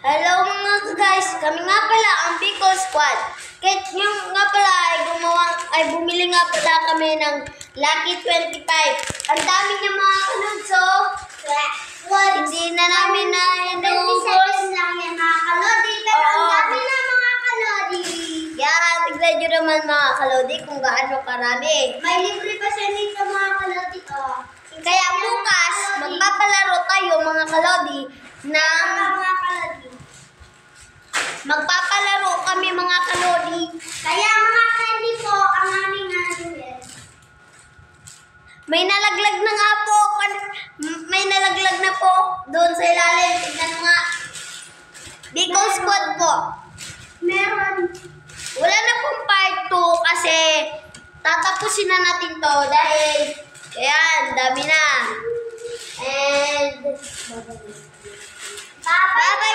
Hello mga guys, kami nga pala ang Bicol Squad. Kahit yung nga pala ay bumili nga pala kami ng Lucky 25. Ang dami niya mga kanudso. Hindi na namin na inubos. 27 lang yan mga kalodi, pero ang dami na mga kalodi. Yan, tignan nyo naman mga kalodi kung gaano karami. May libre pa siya nito mga kalodi. Kaya bukas, magpapalaro tayo mga kalodi ng Mga kalodi. magpapalaro kami mga kalodi. Kaya mga candy po ang aming naluwin. May nalaglag na nga po. May nalaglag na po doon sa ilalim. Tignan mo nga. Bicol Squad po. Meron. Wala na pong part 2 kasi tatapusin na natin to dahil ayan, dami na. And bye-bye.